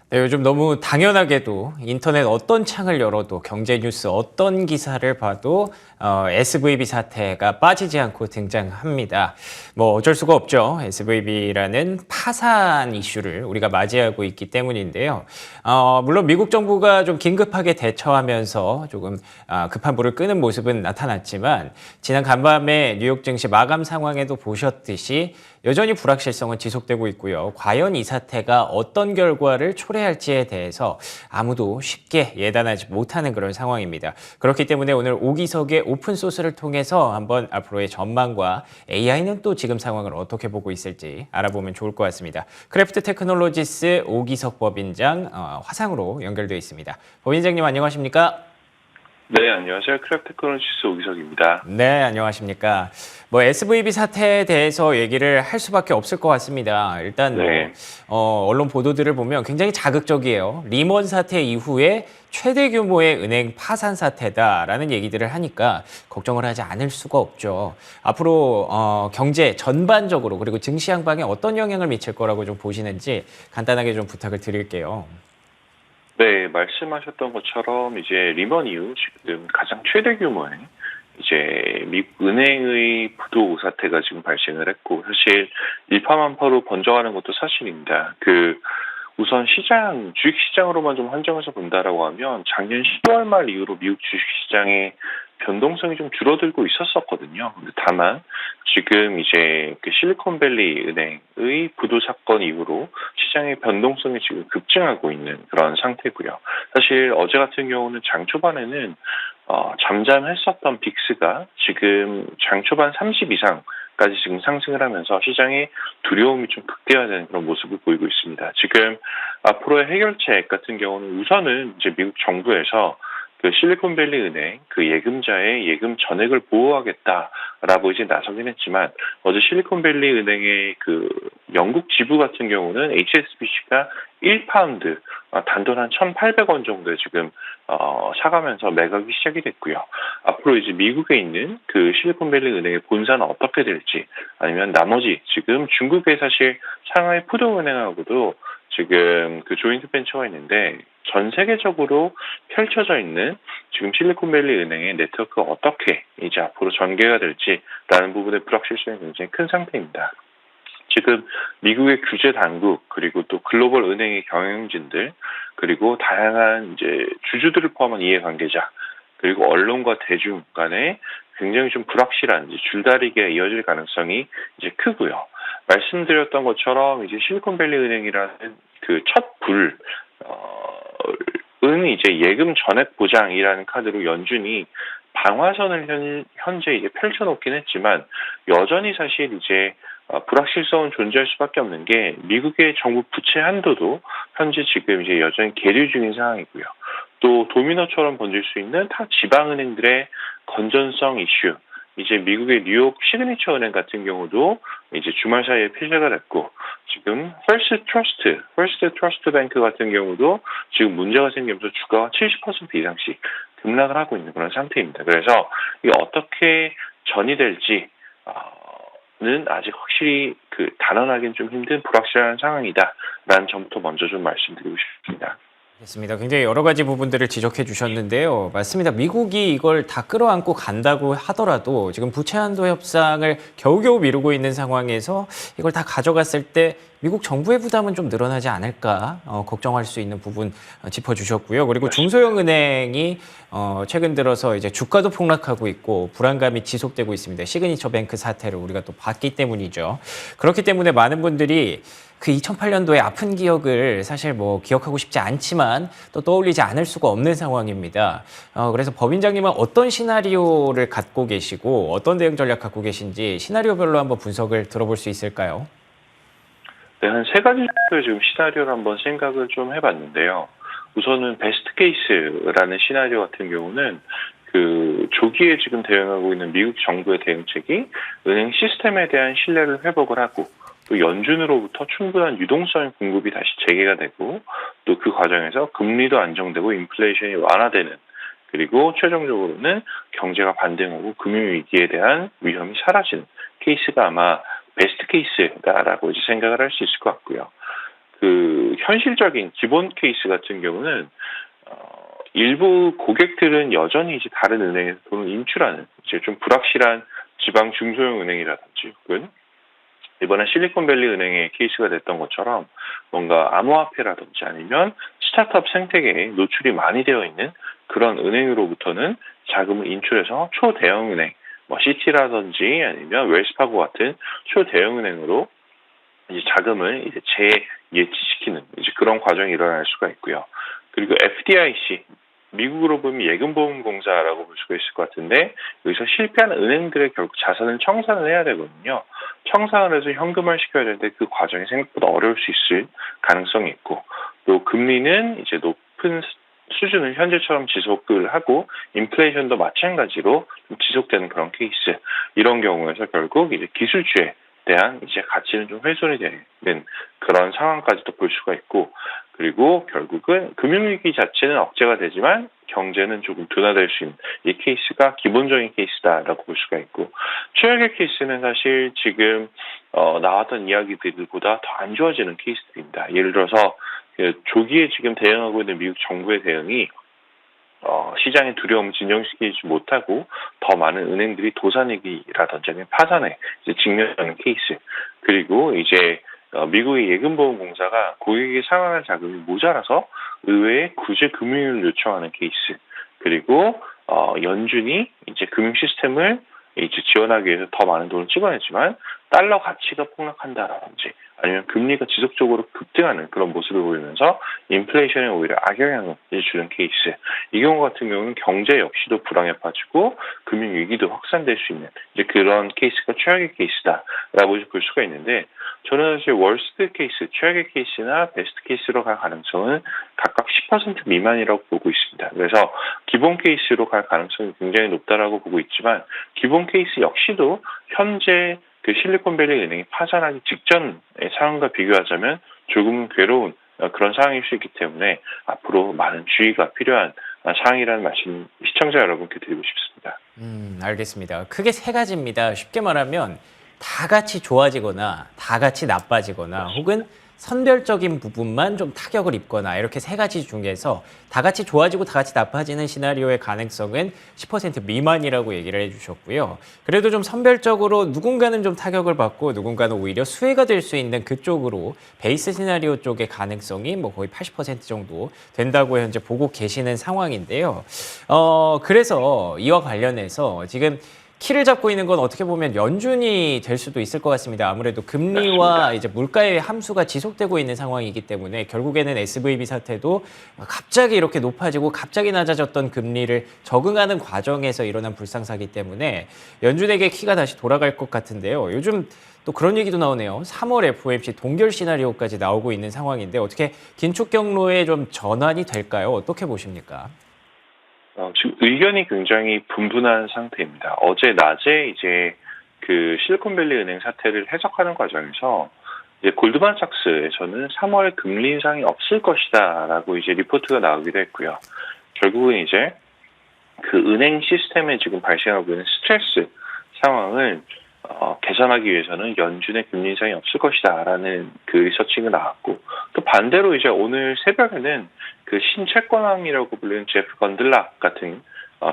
네, 요즘 너무 당연하게도 인터넷 어떤 창을 열어도 경제 뉴스 어떤 기사를 봐도 SVB 사태가 빠지지 않고 등장합니다. 뭐 어쩔 수가 없죠. SVB라는 파산 이슈를 우리가 맞이하고 있기 때문인데요. 물론 미국 정부가 좀 긴급하게 대처하면서 조금 급한 불을 끄는 모습은 나타났지만 지난 간밤에 뉴욕 증시 마감 상황에도 보셨듯이 여전히 불확실성은 지속되고 있고요. 과연 이 사태가 어떤 결과를 초래할지에 대해서 아무도 쉽게 예단하지 못하는 그런 상황입니다. 그렇기 때문에 오늘 오기석의 오픈소스를 통해서 한번 앞으로의 전망과 AI는 또 지금 상황을 어떻게 보고 있을지 알아보면 좋을 것 같습니다. 크래프트 테크놀로지스 오기석 법인장 화상으로 연결되어 있습니다. 법인장님 안녕하십니까? 네, 안녕하세요. 크래프트 테크놀로지스 오기석입니다. 네, 안녕하십니까. 뭐 SVB 사태에 대해서 얘기를 할 수밖에 없을 것 같습니다. 일단 네. 언론 보도들을 보면 굉장히 자극적이에요. 리먼 사태 이후에 최대 규모의 은행 파산 사태다라는 얘기들을 하니까 걱정을 하지 않을 수가 없죠. 앞으로 경제 전반적으로 그리고 증시 향방에 어떤 영향을 미칠 거라고 좀 보시는지 간단하게 좀 부탁을 드릴게요. 네, 말씀하셨던 것처럼 이제 리먼 이후 지금 가장 최대 규모의 이제 미국 은행의 부도 사태가 지금 발생을 했고, 사실 일파만파로 번져가는 것도 사실입니다. 우선 주식시장으로만 좀 한정해서 본다라고 하면 작년 10월 말 이후로 미국 주식시장의 변동성이 좀 줄어들고 있었었거든요. 근데 다만 지금 이제 실리콘밸리 은행의 부도 사건 이후로 시장의 변동성이 지금 급증하고 있는 그런 상태고요. 사실 어제 같은 경우는 장 초반에는 잠잠했었던 빅스가 지금 장 초반 30 이상까지 지금 상승을 하면서 시장의 두려움이 좀 극대화되는 그런 모습을 보이고 있습니다. 지금 앞으로의 해결책 같은 경우는 우선은 이제 미국 정부에서 실리콘밸리 은행 예금자의 예금 전액을 보호하겠다라고 이제 나서긴 했지만, 어제 실리콘밸리 은행의 영국 지부 같은 경우는 HSBC가 1파운드 단돈 한 1,800원 정도에 지금 사가면서 매각이 시작이 됐고요. 앞으로 이제 미국에 있는 실리콘밸리 은행의 본사는 어떻게 될지, 아니면 나머지 지금 중국의 사실 상하이 푸동은행하고도 지금 조인트 벤처가 있는데, 전 세계적으로 펼쳐져 있는 지금 실리콘밸리 은행의 네트워크가 어떻게 이제 앞으로 전개가 될지라는 부분의 불확실성이 굉장히 큰 상태입니다. 지금 미국의 규제 당국, 그리고 또 글로벌 은행의 경영진들, 그리고 다양한 이제 주주들을 포함한 이해관계자, 그리고 언론과 대중 간에 굉장히 좀 불확실한 이제 줄다리기가 이어질 가능성이 이제 크고요. 말씀드렸던 것처럼 이제 실리콘밸리 은행이라는 첫 은 이제 예금 전액 보장이라는 카드로 연준이 방화선을 현재 이제 펼쳐놓긴 했지만, 여전히 사실 이제 불확실성은 존재할 수밖에 없는 게, 미국의 정부 부채 한도도 현재 지금 이제 여전히 계류 중인 상황이고요. 또 도미노처럼 번질 수 있는 타 지방은행들의 건전성 이슈, 이제 미국의 뉴욕 시그니처 은행 같은 경우도 이제 주말 사이에 폐쇄가 됐고, 지금 퍼스트 트러스트 뱅크 같은 경우도 지금 문제가 생기면서 주가가 70% 이상씩 급락을 하고 있는 그런 상태입니다. 그래서 이게 어떻게 전이 될지는 아직 확실히 단언하기는 좀 힘든 불확실한 상황이다라는 점부터 먼저 좀 말씀드리고 싶습니다. 알겠습니다. 굉장히 여러 가지 부분들을 지적해 주셨는데요. 맞습니다. 미국이 이걸 다 끌어안고 간다고 하더라도 지금 부채 한도 협상을 겨우겨우 미루고 있는 상황에서 이걸 다 가져갔을 때 미국 정부의 부담은 좀 늘어나지 않을까 걱정할 수 있는 부분 짚어주셨고요. 그리고 중소형 은행이 최근 들어서 이제 주가도 폭락하고 있고 불안감이 지속되고 있습니다. 시그니처 뱅크 사태를 우리가 또 봤기 때문이죠. 그렇기 때문에 많은 분들이 2008년도의 아픈 기억을 사실 뭐 기억하고 싶지 않지만 또 떠올리지 않을 수가 없는 상황입니다. 그래서 법인장님은 어떤 시나리오를 갖고 계시고 어떤 대응 전략 갖고 계신지 시나리오별로 한번 분석을 들어볼 수 있을까요? 네, 한 세 가지 정도의 지금 시나리오를 한번 생각을 좀 해봤는데요. 우선은 베스트 케이스라는 시나리오 같은 경우는 조기에 지금 대응하고 있는 미국 정부의 대응책이 은행 시스템에 대한 신뢰를 회복을 하고, 또 연준으로부터 충분한 유동성 공급이 다시 재개가 되고, 또 그 과정에서 금리도 안정되고 인플레이션이 완화되는, 그리고 최종적으로는 경제가 반등하고 금융위기에 대한 위험이 사라지는 케이스가 아마 베스트 케이스다라고 이제 생각을 할 수 있을 것 같고요. 그 현실적인 기본 케이스 같은 경우는 일부 고객들은 여전히 이제 다른 은행에서 돈을 인출하는 이제 좀 불확실한 지방 중소형 은행이라든지 혹은 이번에 실리콘밸리 은행의 케이스가 됐던 것처럼 뭔가 암호화폐라든지 아니면 스타트업 생태계에 노출이 많이 되어 있는 그런 은행으로부터는 자금을 인출해서 초대형 은행, 뭐 시티라든지 아니면 웰스파고 같은 초대형 은행으로 이제 자금을 이제 재예치시키는 이제 그런 과정이 일어날 수가 있고요. 그리고 FDIC 미국으로 보면 예금보험공사라고 볼 수가 있을 것 같은데 여기서 실패한 은행들의 결국 자산을 청산을 해야 되거든요. 청산을 해서 현금화 시켜야 되는데 그 과정이 생각보다 어려울 수 있을 가능성이 있고 또 금리는 이제 높은 수준을 현재처럼 지속을 하고 인플레이션도 마찬가지로 지속되는 그런 케이스 이런 경우에서 결국 이제 기술주에 대한 이제 가치는 좀 훼손이 되는 그런 상황까지도 볼 수가 있고 그리고 결국은 금융위기 자체는 억제가 되지만 경제는 조금 둔화될 수 있는 이 케이스가 기본적인 케이스다라고 볼 수가 있고 최악의 케이스는 사실 지금 나왔던 이야기들보다 더 안 좋아지는 케이스들입니다. 예를 들어서 조기에 지금 대응하고 있는 미국 정부의 대응이 시장의 두려움을 진정시키지 못하고 더 많은 은행들이 도산위기라든지 아니면 파산에 이제 직면하는 케이스 그리고 이제 미국의 예금보험공사가 고객에게 상환할 자금이 모자라서 의회에 구제 금융을 요청하는 케이스 그리고 연준이 이제 금융 시스템을 이제 지원하기 위해서 더 많은 돈을 찍어냈지만 달러 가치가 폭락한다라든지 아니면 금리가 지속적으로 급등하는 그런 모습을 보이면서 인플레이션에 오히려 악영향을 주는 케이스. 이 경우 같은 경우는 경제 역시도 불황에 빠지고 금융 위기도 확산될 수 있는 이제 그런 케이스가 최악의 케이스다라고 볼 수가 있는데 저는 사실 월스트 케이스, 최악의 케이스나 베스트 케이스로 갈 가능성은 각각 10% 미만이라고 보고 있습니다. 그래서 기본 케이스로 갈 가능성이 굉장히 높다라고 보고 있지만 기본 케이스 역시도 현재 그 실리콘밸리 은행이 파산하기 직전의 상황과 비교하자면 조금은 괴로운 그런 상황일 수 있기 때문에 앞으로 많은 주의가 필요한 상황이라는 말씀 시청자 여러분께 드리고 싶습니다. 알겠습니다. 크게 세 가지입니다. 쉽게 말하면 다 같이 좋아지거나 다 같이 나빠지거나 혹은 선별적인 부분만 좀 타격을 입거나 이렇게 세 가지 중에서 다 같이 좋아지고 다 같이 나빠지는 시나리오의 가능성은 10% 미만이라고 얘기를 해주셨고요. 그래도 좀 선별적으로 누군가는 좀 타격을 받고 누군가는 오히려 수혜가 될 수 있는 그쪽으로 베이스 시나리오 쪽의 가능성이 뭐 거의 80% 정도 된다고 현재 보고 계시는 상황인데요. 그래서 이와 관련해서 지금 키를 잡고 있는 건 어떻게 보면 연준이 될 수도 있을 것 같습니다. 아무래도 금리와 맞습니다. 이제 물가의 함수가 지속되고 있는 상황이기 때문에 결국에는 SVB 사태도 갑자기 이렇게 높아지고 갑자기 낮아졌던 금리를 적응하는 과정에서 일어난 불상사기 때문에 연준에게 키가 다시 돌아갈 것 같은데요. 요즘 또 그런 얘기도 나오네요. 3월 FOMC 동결 시나리오까지 나오고 있는 상황인데 어떻게 긴축 경로에 좀 전환이 될까요? 어떻게 보십니까? 지금 의견이 굉장히 분분한 상태입니다. 어제 낮에 이제 그 실리콘밸리 은행 사태를 해석하는 과정에서 이제 골드만삭스에서는 3월 금리 인상이 없을 것이다라고 이제 리포트가 나오기도 했고요. 결국은 이제 그 은행 시스템에 지금 발생하고 있는 스트레스 상황을 개선하기 위해서는 연준의 금리 인상이 없을 것이다라는 그 리서치가 나왔고 또 반대로 이제 오늘 새벽에는 그 신채권왕이라고 불리는 제프 건들락 같은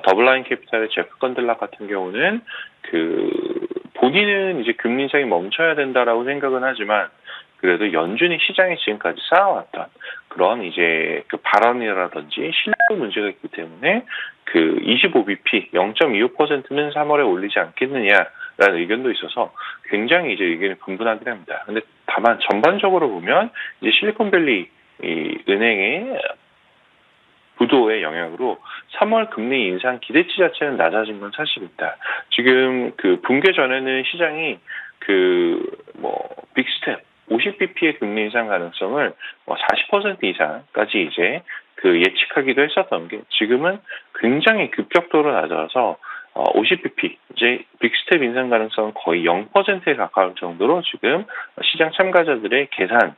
더블라인 캐피탈의 제프 건들락 같은 경우는 그 본인은 이제 금리 인상이 멈춰야 된다라고 생각은 하지만 그래도 연준이 시장에 지금까지 쌓아왔던 그런 이제 그 발언이라든지 신뢰도 문제가 있기 때문에 그 25bp 0.25%는 3월에 올리지 않겠느냐라는 의견도 있어서 굉장히 이제 의견이 분분하긴 합니다. 근데 다만 전반적으로 보면 이제 실리콘밸리 이 은행의 부도의 영향으로 3월 금리 인상 기대치 자체는 낮아진 건 사실입니다. 지금 그 붕괴 전에는 시장이 그 빅스텝 50bp의 금리 인상 가능성을 40% 이상까지 이제 그 예측하기도 했었던 게 지금은 굉장히 급격도로 낮아서 50bp 이제 빅스텝 인상 가능성은 거의 0%에 가까울 정도로 지금 시장 참가자들의 계산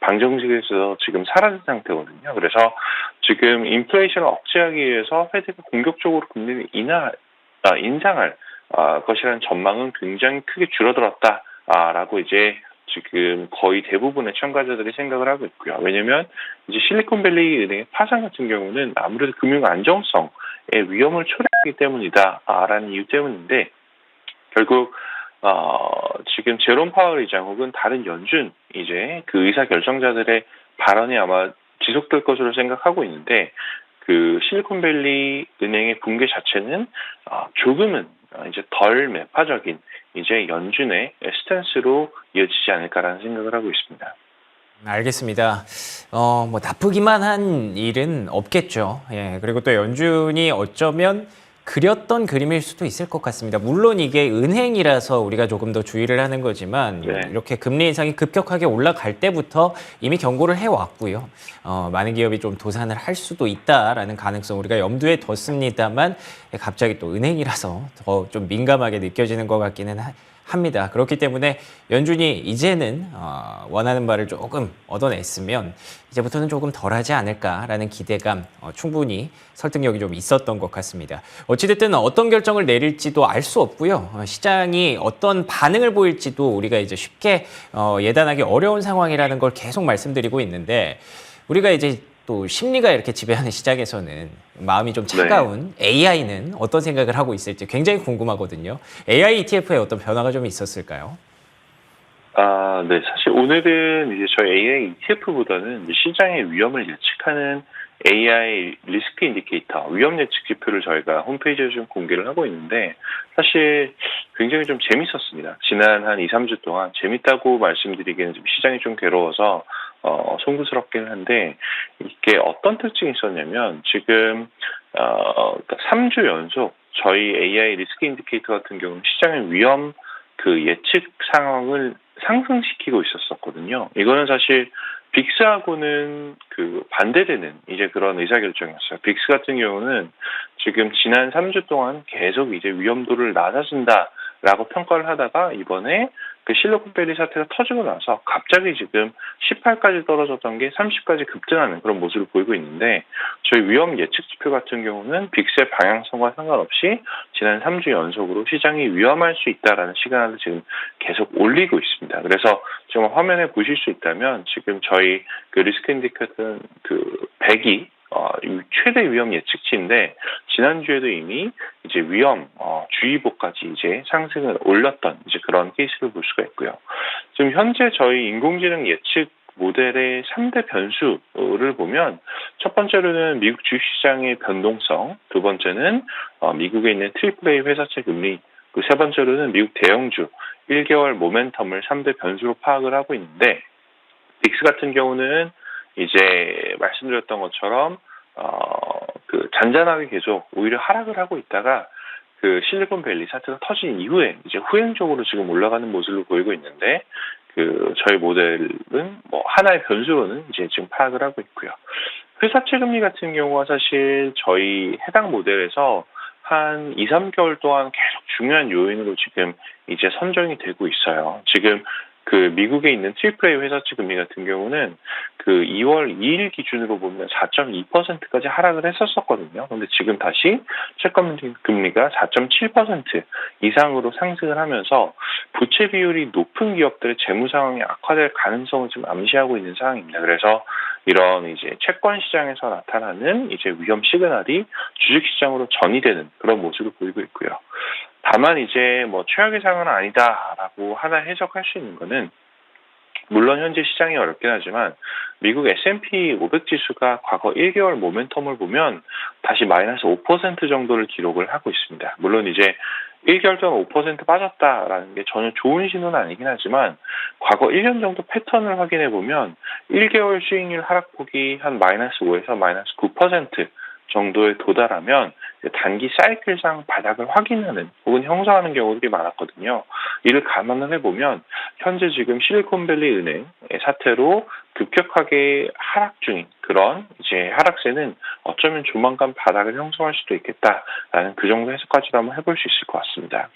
방정식에서 지금 사라진 상태거든요. 그래서 지금 인플레이션을 억제하기 위해서 페드가 공격적으로 금리를 인상할 것이라는 전망은 굉장히 크게 줄어들었다라고 이제 지금 거의 대부분의 참가자들이 생각을 하고 있고요. 왜냐하면 이제 실리콘밸리 은행의 파산 같은 경우는 아무래도 금융 안정성에 위험을 초래하기 때문이다라는 이유 때문인데 결국 지금 제롬 파월 의장 혹은 다른 연준 이제 그 의사 결정자들의 발언이 아마 지속될 것으로 생각하고 있는데 그 실리콘밸리 은행의 붕괴 자체는 조금은 이제 덜 매파적인 이제 연준의 스탠스로 이어지지 않을까라는 생각을 하고 있습니다. 알겠습니다. 뭐 나쁘기만 한 일은 없겠죠. 예, 그리고 또 연준이 어쩌면 그렸던 그림일 수도 있을 것 같습니다. 물론 이게 은행이라서 우리가 조금 더 주의를 하는 거지만 네. 이렇게 금리 인상이 급격하게 올라갈 때부터 이미 경고를 해왔고요. 많은 기업이 좀 도산을 할 수도 있다라는 가능성 우리가 염두에 뒀습니다만 갑자기 또 은행이라서 더 좀 민감하게 느껴지는 것 같기는 합니다. 그렇기 때문에 연준이 이제는 원하는 바를 조금 얻어냈으면 이제부터는 조금 덜하지 않을까라는 기대감 충분히 설득력이 좀 있었던 것 같습니다. 어찌됐든 어떤 결정을 내릴지도 알 수 없고요. 시장이 어떤 반응을 보일지도 우리가 이제 쉽게 예단하기 어려운 상황이라는 걸 계속 말씀드리고 있는데 우리가 이제 또 심리가 이렇게 지배하는 시장에서는 마음이 좀 차가운 AI는 어떤 생각을 하고 있을지 굉장히 궁금하거든요. AI ETF에 어떤 변화가 좀 있었을까요? 네. 사실 오늘은 이제 저희 AI ETF보다는 시장의 위험을 예측하는 AI 리스크 인디케이터, 위험 예측 지표를 저희가 홈페이지에 좀 공개를 하고 있는데 사실 굉장히 좀 재밌었습니다. 지난 한 2, 3주 동안 재밌다고 말씀드리기에는 좀 시장이 좀 괴로워서 송구스럽긴 한데 이게 어떤 특징이 있었냐면 지금 3주 연속 저희 AI 리스크 인디케이터 같은 경우는 시장의 위험 그 예측 상황을 상승시키고 있었거든요. 이거는 사실 빅스하고는 그 반대되는 이제 그런 의사결정이었어요. 빅스 같은 경우는 지금 지난 3주 동안 계속 이제 위험도를 낮아진다라고 평가를 하다가 이번에 그 실리콘밸리 사태가 터지고 나서 갑자기 지금 18까지 떨어졌던 게 30까지 급등하는 그런 모습을 보이고 있는데 저희 위험 예측 지표 같은 경우는 빅스의 방향성과 상관없이 지난 3주 연속으로 시장이 위험할 수 있다라는 시그널을 지금 계속 올리고 있습니다. 그래서 지금 화면에 보실 수 있다면 지금 저희 그 리스크 인디케이터는 그 100이 최대 위험 예측치인데 지난주에도 이미 이제 위험 주의보까지 이제 상승을 올렸던 이제 그런 케이스를 볼 수가 있고요. 지금 현재 저희 인공지능 예측 모델의 3대 변수를 보면 첫 번째로는 미국 주식시장의 변동성, 두 번째는 미국에 있는 AAA 회사채 금리, 그 세 번째로는 미국 대형주 1개월 모멘텀을 3대 변수로 파악을 하고 있는데 빅스 같은 경우는 이제 말씀드렸던 것처럼 그 잔잔하게 계속 오히려 하락을 하고 있다가 그 실리콘밸리 사태가 터진 이후에 이제 후행적으로 지금 올라가는 모습을 보이고 있는데 그 저희 모델은 뭐 하나의 변수로는 이제 지금 파악을 하고 있고요. 회사채 금리 같은 경우가 사실 저희 해당 모델에서 한 2, 3개월 동안 계속 중요한 요인으로 지금 이제 선정이 되고 있어요. 지금 그 미국에 있는 AAA 회사채 금리 같은 경우는 그 2월 2일 기준으로 보면 4.2%까지 하락을 했었거든요. 그런데 지금 다시 채권 금리가 4.7% 이상으로 상승을 하면서 부채 비율이 높은 기업들의 재무 상황이 악화될 가능성을 좀 암시하고 있는 상황입니다. 그래서 이런 이제 채권 시장에서 나타나는 이제 위험 시그널이 주식 시장으로 전이되는 그런 모습을 보이고 있고요. 다만 이제 뭐 최악의 상황은 아니다라고 하나 해석할 수 있는 거는 물론 현재 시장이 어렵긴 하지만 미국 S&P 500 지수가 과거 1개월 모멘텀을 보면 다시 마이너스 5% 정도를 기록을 하고 있습니다. 물론 이제 1개월 동안 5% 빠졌다라는 게 전혀 좋은 신호는 아니긴 하지만 과거 1년 정도 패턴을 확인해 보면 1개월 수익률 하락폭이 한 마이너스 5에서 마이너스 9% 정도에 도달하면 단기 사이클상 바닥을 확인하는 혹은 형성하는 경우들이 많았거든요. 이를 감안을 해보면 현재 지금 실리콘밸리 은행의 사태로 급격하게 하락 중인 그런 이제 하락세는 어쩌면 조만간 바닥을 형성할 수도 있겠다라는 그 정도 해석까지도 한번 해볼 수 있을 것 같습니다.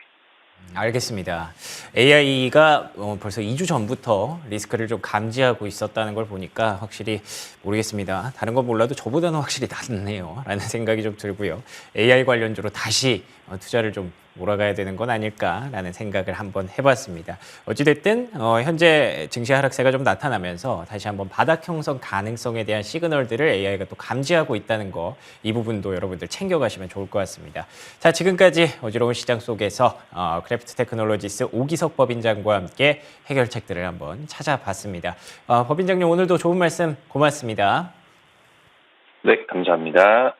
알겠습니다. AI가 벌써 2주 전부터 리스크를 좀 감지하고 있었다는 걸 보니까 확실히 모르겠습니다. 다른 건 몰라도 저보다는 확실히 낫네요. 라는 생각이 좀 들고요. AI 관련주로 다시 투자를 좀 몰아가야 되는 건 아닐까라는 생각을 한번 해봤습니다. 어찌됐든 현재 증시 하락세가 좀 나타나면서 다시 한번 바닥 형성 가능성에 대한 시그널들을 AI가 또 감지하고 있다는 거, 이 부분도 여러분들 챙겨가시면 좋을 것 같습니다. 자, 지금까지 어지러운 시장 속에서 크래프트 테크놀로지스 오기석 법인장과 함께 해결책들을 한번 찾아봤습니다. 법인장님, 오늘도 좋은 말씀 고맙습니다. 네, 감사합니다.